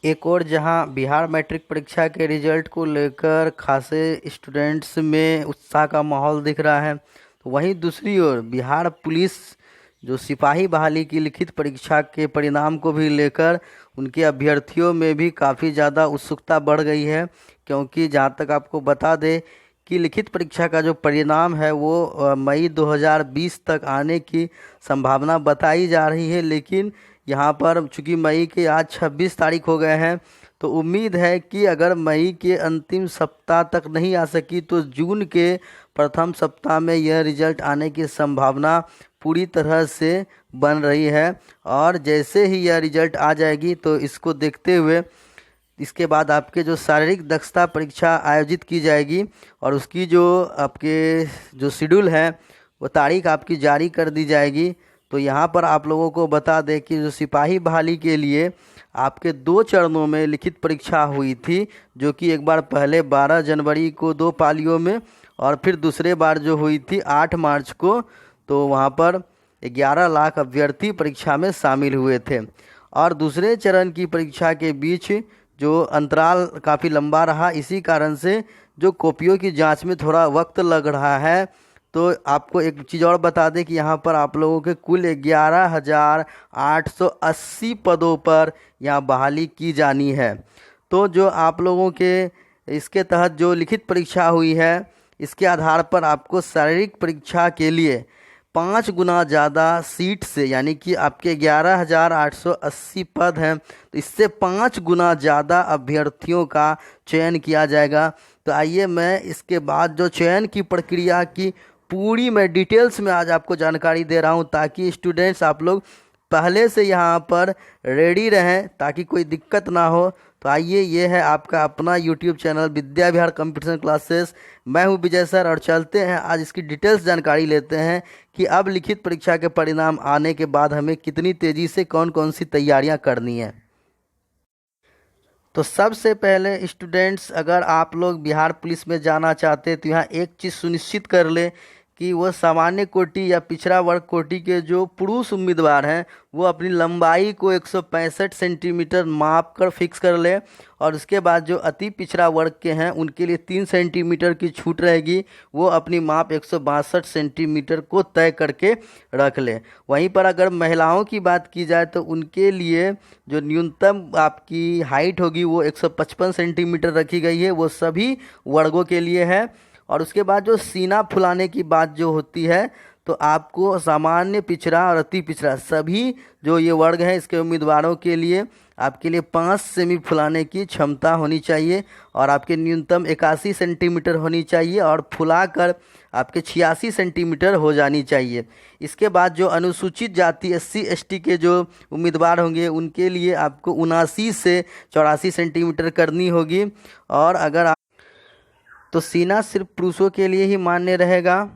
एक और जहां बिहार मैट्रिक परीक्षा के रिजल्ट को लेकर खासे स्टूडेंट्स में उत्साह का माहौल दिख रहा है, तो वहीं दूसरी ओर बिहार पुलिस जो सिपाही बहाली की लिखित परीक्षा के परिणाम को भी लेकर उनके अभ्यर्थियों में भी काफ़ी ज़्यादा उत्सुकता बढ़ गई है। क्योंकि जहां तक आपको बता दें कि लिखित परीक्षा का जो परिणाम है वो मई 2020 तक आने की संभावना बताई जा रही है। लेकिन यहाँ पर चूंकि मई के आज 26 तारीख हो गए हैं, तो उम्मीद है कि अगर मई के अंतिम सप्ताह तक नहीं आ सकी तो जून के प्रथम सप्ताह में यह रिजल्ट आने की संभावना पूरी तरह से बन रही है। और जैसे ही यह रिजल्ट आ जाएगी तो इसको देखते हुए इसके बाद आपके जो शारीरिक दक्षता परीक्षा आयोजित की जाएगी और उसकी जो आपके जो शेड्यूल है वो तारीख आपकी जारी कर दी जाएगी। तो यहाँ पर आप लोगों को बता दें कि जो सिपाही बहाली के लिए आपके 2 चरणों में लिखित परीक्षा हुई थी, जो कि एक बार पहले 12 जनवरी को 2 पालियों में और फिर दूसरे बार जो हुई थी 8 मार्च को। तो वहाँ पर 11 लाख अभ्यर्थी परीक्षा में शामिल हुए थे और दूसरे चरण की परीक्षा के बीच जो अंतराल काफ़ी लंबा रहा, इसी कारण से जो कॉपियों की जांच में थोड़ा वक्त लग रहा है। तो आपको एक चीज़ और बता दें कि यहाँ पर आप लोगों के कुल 11,880 पदों पर यहाँ बहाली की जानी है। तो जो आप लोगों के इसके तहत जो लिखित परीक्षा हुई है, इसके आधार पर आपको शारीरिक परीक्षा के लिए 5 गुना ज़्यादा सीट से, यानी कि आपके 11,880 पद हैं, तो इससे 5 गुना ज़्यादा अभ्यर्थियों का चयन किया जाएगा। तो आइए मैं इसके बाद जो चयन की प्रक्रिया की पूरी मैं डिटेल्स में आज आपको जानकारी दे रहा हूं, ताकि स्टूडेंट्स आप लोग पहले से यहां पर रेडी रहें ताकि कोई दिक्कत ना हो। तो आइए, ये है आपका अपना YouTube channel Vidya Vihar computer classes. मैं हूं विजय सर और चलते हैं आज इसकी डिटेल्स जानकारी लेते हैं कि अब लिखित परीक्षा के परिणाम आने के बाद हमें कितनी तेज़ी से कौन कौन सी तैयारियां करनी है। तो सबसे पहले स्टूडेंट्स, अगर आप लोग बिहार पुलिस में जाना चाहते हैं तो यहाँ एक चीज़ सुनिश्चित कर लें कि वो सामान्य कोटि या पिछड़ा वर्ग कोटि के जो पुरुष उम्मीदवार हैं वो अपनी लंबाई को 165 सेंटीमीटर माप कर फिक्स कर लें। और उसके बाद जो अति पिछड़ा वर्ग के हैं उनके लिए 3 सेंटीमीटर की छूट रहेगी, वो अपनी माप 162 सेंटीमीटर को तय करके रख लें। वहीं पर अगर महिलाओं की बात की जाए तो उनके लिए जो न्यूनतम आपकी हाइट होगी वो 155 सेंटीमीटर रखी गई है, वो सभी वर्गों के लिए है। और उसके बाद जो सीना फुलाने की बात जो होती है, तो आपको सामान्य पिछड़ा और अति पिछड़ा सभी जो ये वर्ग हैं इसके उम्मीदवारों के लिए आपके लिए 5 सेमी फुलाने की क्षमता होनी चाहिए और आपके न्यूनतम 81 सेंटीमीटर होनी चाहिए और फुलाकर आपके 86 सेंटीमीटर हो जानी चाहिए। इसके बाद जो अनुसूचित जाति SC ST के जो उम्मीदवार होंगे उनके लिए आपको 79 से 84 सेंटीमीटर करनी होगी। और अगर तो सीना सिर्फ पुरुषों के लिए ही मान्य रहेगा।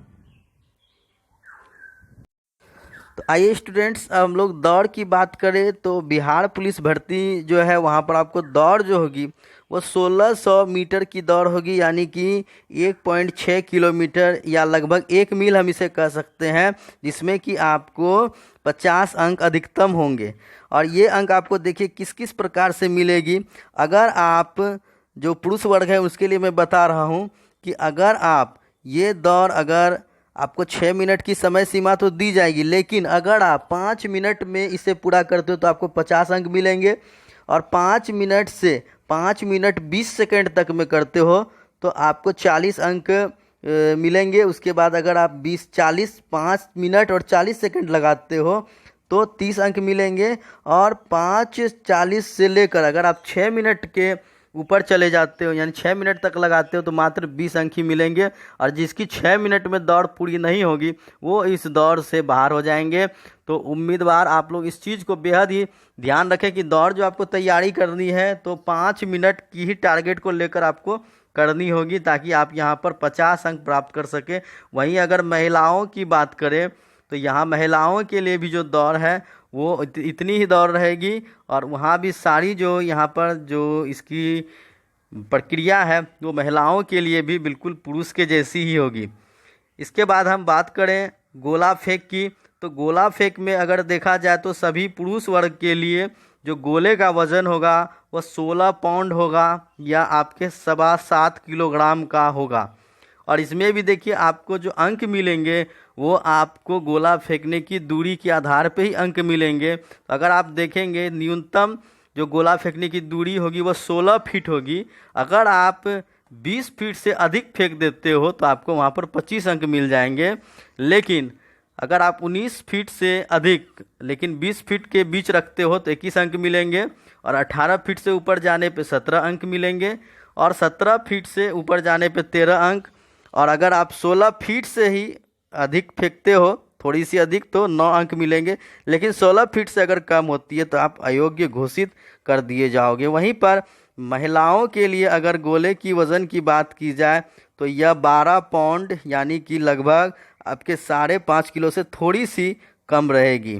तो आइए स्टूडेंट्स, अब हम लोग दौड़ की बात करें तो बिहार पुलिस भर्ती जो है वहाँ पर आपको दौड़ जो होगी वो 1600 मीटर की दौड़ होगी, यानी कि 1.6 किलोमीटर या लगभग 1 मील हम इसे कह सकते हैं, जिसमें कि आपको 50 अंक अधिकतम होंगे। और ये अंक आपको देखिए किस किस प्रकार से मिलेगी। अगर आप जो पुरुष वर्ग है उसके लिए मैं बता रहा हूँ कि अगर आप ये दौड़, अगर आपको 6 मिनट की समय सीमा तो दी जाएगी, लेकिन अगर आप 5 मिनट में इसे पूरा करते हो तो आपको 50 अंक मिलेंगे। और 5 मिनट से 5 मिनट 20 सेकंड तक में करते हो तो आपको 40 अंक मिलेंगे। उसके बाद अगर आप 5 मिनट और 40 सेकंड लगाते हो तो 30 अंक मिलेंगे। और 5:40 से लेकर अगर आप 6 मिनट के ऊपर चले जाते हो, यानी 6 मिनट तक लगाते हो, तो मात्र 20 अंक ही मिलेंगे। और जिसकी 6 मिनट में दौड़ पूरी नहीं होगी वो इस दौड़ से बाहर हो जाएंगे। तो उम्मीदवार आप लोग इस चीज़ को बेहद ही ध्यान रखें कि दौड़ जो आपको तैयारी करनी है तो 5 मिनट की ही टारगेट को लेकर आपको करनी होगी, ताकि आप यहाँ पर 50 अंक प्राप्त कर सकें। वहीं अगर महिलाओं की बात करें तो यहाँ महिलाओं के लिए भी जो दौड़ है वो इतनी ही दौड़ रहेगी और वहाँ भी सारी जो यहाँ पर जो इसकी प्रक्रिया है वो महिलाओं के लिए भी बिल्कुल पुरुष के जैसी ही होगी। इसके बाद हम बात करें गोला फेंक की, तो गोला फेंक में अगर देखा जाए तो सभी पुरुष वर्ग के लिए जो गोले का वज़न होगा वह 16 पाउंड होगा या आपके 7.25 किलोग्राम का होगा। और इसमें भी देखिए आपको जो अंक मिलेंगे वो आपको गोला फेंकने की दूरी के आधार पे ही अंक मिलेंगे। तो अगर आप देखेंगे न्यूनतम जो गोला फेंकने की दूरी होगी वो 16 फीट होगी। अगर आप 20 फीट से अधिक फेंक देते हो तो आपको वहाँ पर 25 अंक मिल जाएंगे। लेकिन अगर आप 19 फीट से अधिक लेकिन 20 फीट के बीच रखते हो तो 21 अंक मिलेंगे। और 18 फीट से ऊपर जाने पे 17 अंक मिलेंगे। और 17 फीट से ऊपर जाने पे 13 अंक। और अगर आप 16 फीट से ही अधिक फेंकते हो, थोड़ी सी अधिक, तो 9 अंक मिलेंगे। लेकिन 16 फीट से अगर कम होती है तो आप अयोग्य घोषित कर दिए जाओगे। वहीं पर महिलाओं के लिए अगर गोले की वज़न की बात की जाए तो यह 12 पाउंड यानी कि लगभग आपके 5.5 किलो से थोड़ी सी कम रहेगी।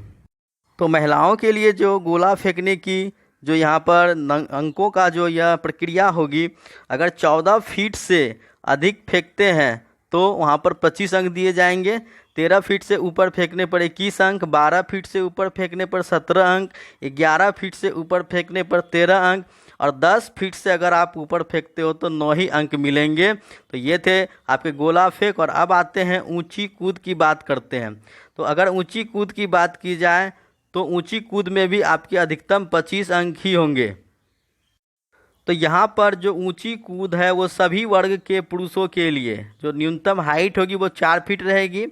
तो महिलाओं के लिए जो गोला फेंकने की जो यहाँ पर अंकों का जो यह प्रक्रिया होगी, अगर 14 फीट से अधिक फेंकते हैं तो वहाँ पर 25 अंक दिए जाएंगे। 13 फीट से ऊपर फेंकने पर 21 अंक, 12 फीट से ऊपर फेंकने पर 17 अंक, 11 फीट से ऊपर फेंकने पर 13 अंक और 10 फीट से अगर आप ऊपर फेंकते हो तो 9 ही अंक मिलेंगे। तो ये थे आपके गोला फेंक। और अब आते हैं ऊंची कूद की बात करते हैं। तो अगर ऊंची कूद की बात की जाए तो ऊंची कूद में भी आपके अधिकतम 25 अंक ही होंगे। तो यहाँ पर जो ऊंची कूद है वो सभी वर्ग के पुरुषों के लिए जो न्यूनतम हाइट होगी वो 4 फीट रहेगी।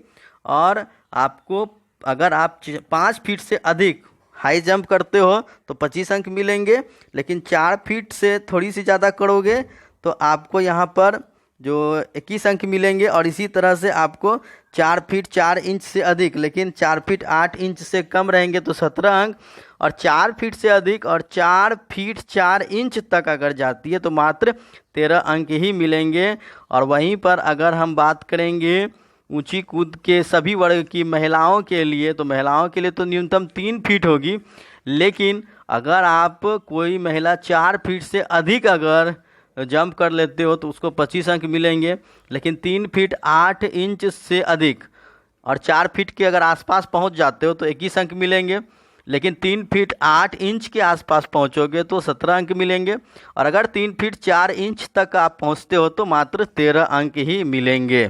और आपको अगर आप 5 फीट से अधिक हाई जंप करते हो तो 25 अंक मिलेंगे। लेकिन 4 फीट से थोड़ी सी ज़्यादा करोगे तो आपको यहाँ पर जो 21 अंक मिलेंगे। और इसी तरह से आपको 4 फीट 4 इंच से अधिक लेकिन 4 फीट 8 इंच से कम रहेंगे तो 17 अंक। और 4 फीट से अधिक और 4 फीट 4 इंच तक अगर जाती है तो मात्र 13 अंक ही मिलेंगे। और वहीं पर अगर हम बात करेंगे ऊंची कूद के सभी वर्ग की महिलाओं के लिए, तो महिलाओं के लिए तो न्यूनतम 3 फीट होगी। लेकिन अगर आप कोई महिला 4 फीट से अधिक अगर जंप कर लेते हो तो उसको 25 अंक मिलेंगे। लेकिन 3 फीट 8 इंच से अधिक और 4 फीट के अगर आसपास पहुंच जाते हो तो 21 अंक मिलेंगे। लेकिन 3 फीट 8 इंच के आसपास पहुंचोगे तो 17 अंक मिलेंगे। और अगर 3 फीट 4 इंच तक आप पहुंचते हो तो मात्र 13 अंक ही मिलेंगे।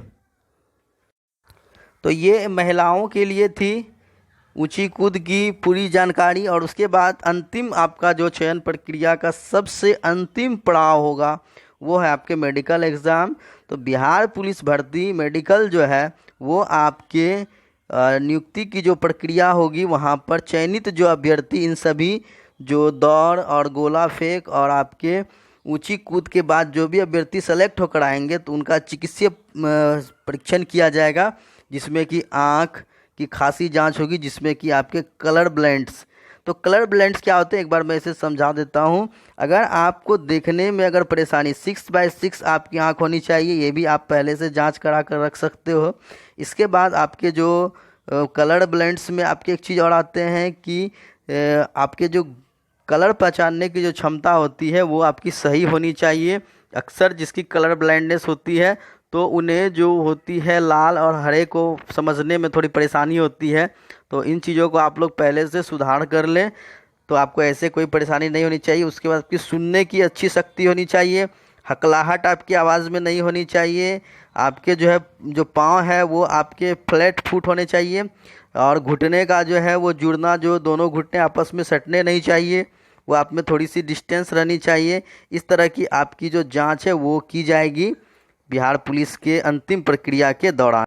तो ये महिलाओं के लिए थी ऊंची कूद की पूरी जानकारी। और उसके बाद अंतिम आपका जो चयन प्रक्रिया का सबसे अंतिम पड़ाव होगा वो है आपके मेडिकल एग्ज़ाम। तो बिहार पुलिस भर्ती मेडिकल जो है वो आपके नियुक्ति की जो प्रक्रिया होगी वहाँ पर चयनित जो अभ्यर्थी इन सभी जो दौड़ और गोला फेंक और आपके ऊंची कूद के बाद जो भी अभ्यर्थी सेलेक्ट होकर आएंगे तो उनका चिकित्सीय परीक्षण किया जाएगा, जिसमें कि आँख की खासी जांच होगी, जिसमें कि आपके कलर ब्लाइंड्स। तो कलर ब्लाइंड्स क्या होते हैं एक बार मैं इसे समझा देता हूं। अगर आपको देखने में अगर परेशानी 6/6 आपकी आंख होनी चाहिए, ये भी आप पहले से जांच करा कर रख सकते हो। इसके बाद आपके जो कलर ब्लाइंड्स में आपके एक चीज़ और आते हैं कि आपके जो कलर पहचानने की जो क्षमता होती है वो आपकी सही होनी चाहिए। अक्सर जिसकी कलर ब्लाइंडनेस होती है तो उन्हें जो होती है लाल और हरे को समझने में थोड़ी परेशानी होती है। तो इन चीज़ों को आप लोग पहले से सुधार कर लें तो आपको ऐसे कोई परेशानी नहीं होनी चाहिए। उसके बाद आपकी सुनने की अच्छी शक्ति होनी चाहिए, हकलाहट आपकी आवाज़ में नहीं होनी चाहिए, आपके जो पाँव है वो आपके फ्लैट फुट होने चाहिए और घुटने का जो है वो जुड़ना, जो दोनों घुटने आपस में सटने नहीं चाहिए, वो आप में थोड़ी सी डिस्टेंस रहनी चाहिए। इस तरह की आपकी जो जांच है वो की जाएगी बिहार पुलिस के अंतिम प्रक्रिया के दौरान।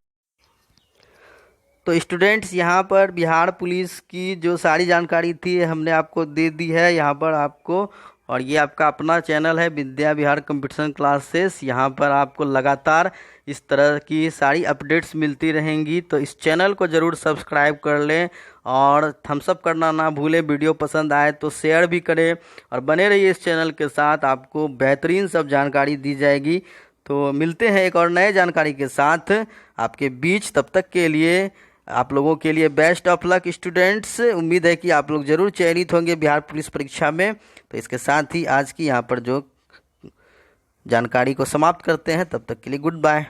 तो स्टूडेंट्स यहाँ पर बिहार पुलिस की जो सारी जानकारी थी हमने आपको दे दी है यहाँ पर आपको। और ये आपका अपना चैनल है विद्या विहार कंपटीशन क्लासेस। यहाँ पर आपको लगातार इस तरह की सारी अपडेट्स मिलती रहेंगी। तो इस चैनल को ज़रूर सब्सक्राइब कर लें और थम्स अप करना ना भूलें। वीडियो पसंद आए तो शेयर भी करें और बने रहिए इस चैनल के साथ, आपको बेहतरीन सब जानकारी दी जाएगी। तो मिलते हैं एक और नए जानकारी के साथ आपके बीच। तब तक के लिए आप लोगों के लिए बेस्ट ऑफ लक स्टूडेंट्स। उम्मीद है कि आप लोग ज़रूर चयनित होंगे बिहार पुलिस परीक्षा में। तो इसके साथ ही आज की यहाँ पर जो जानकारी को समाप्त करते हैं। तब तक के लिए गुड बाय।